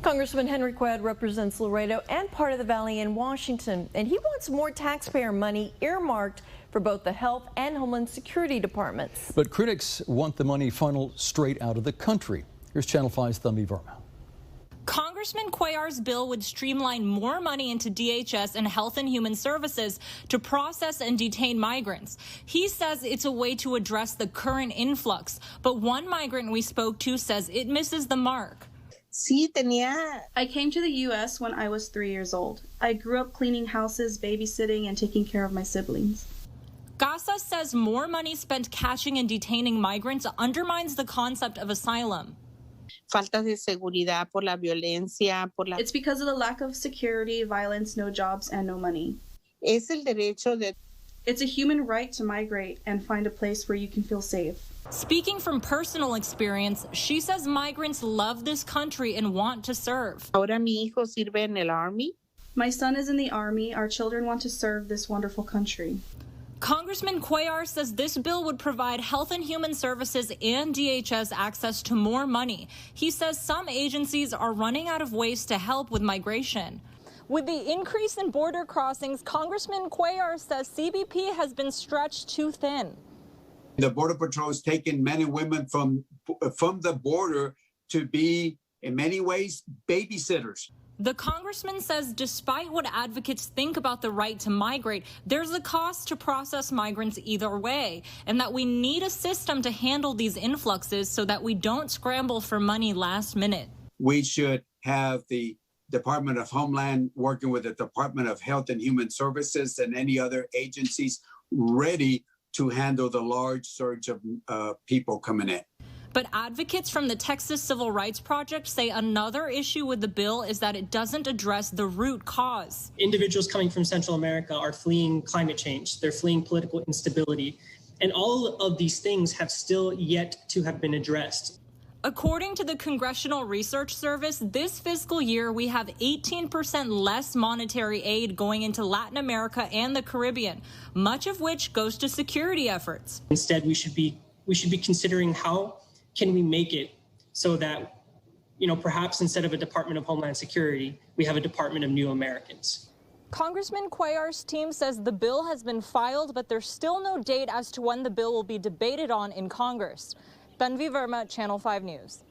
Congressman Henry Cuellar represents Laredo and part of the Valley in Washington, and he wants more taxpayer money earmarked for both the Health and Homeland Security departments. But critics want the money funneled straight out of the country. Here's Channel 5's Thambi Verma. Congressman Cuellar's bill would streamline more money into DHS and Health and Human Services to process and detain migrants. He says it's a way to address the current influx, but one migrant we spoke to says it misses the mark. I came to the U.S. when I was 3 years old. I grew up cleaning houses, babysitting, and taking care of my siblings. Gasa says more money spent catching and detaining migrants undermines the concept of asylum. It's because of the lack of security, violence, no jobs, and no money. It's a human right to migrate and find a place where you can feel safe. Speaking from personal experience, she says migrants love this country and want to serve. My son is in the Army. Our children want to serve this wonderful country. Congressman Cuellar says this bill would provide Health and Human Services and DHS access to more money. He says some agencies are running out of ways to help with migration. With the increase in border crossings, Congressman Cuellar says CBP has been stretched too thin. The Border Patrol has taken men and women from the border to be, in many ways, babysitters. The congressman says despite what advocates think about the right to migrate, there's a cost to process migrants either way, and that we need a system to handle these influxes so that we don't scramble for money last minute. We should have the Department of Homeland working with the Department of Health and Human Services and any other agencies ready to handle the large surge of people coming in. But advocates from the Texas Civil Rights Project say another issue with the bill is that it doesn't address the root cause. Individuals coming from Central America are fleeing climate change. They're fleeing political instability. And all of these things have still yet to have been addressed. According to the Congressional Research Service, this fiscal year we have 18% less monetary aid going into Latin America and the Caribbean, much of which goes to security efforts. Instead, we should be considering how can we make it so that, perhaps instead of a Department of Homeland Security, we have a Department of New Americans. Congressman Cuellar's team says the bill has been filed, but there's still no date as to when the bill will be debated on in Congress. Thambi Verma, Channel 5 News.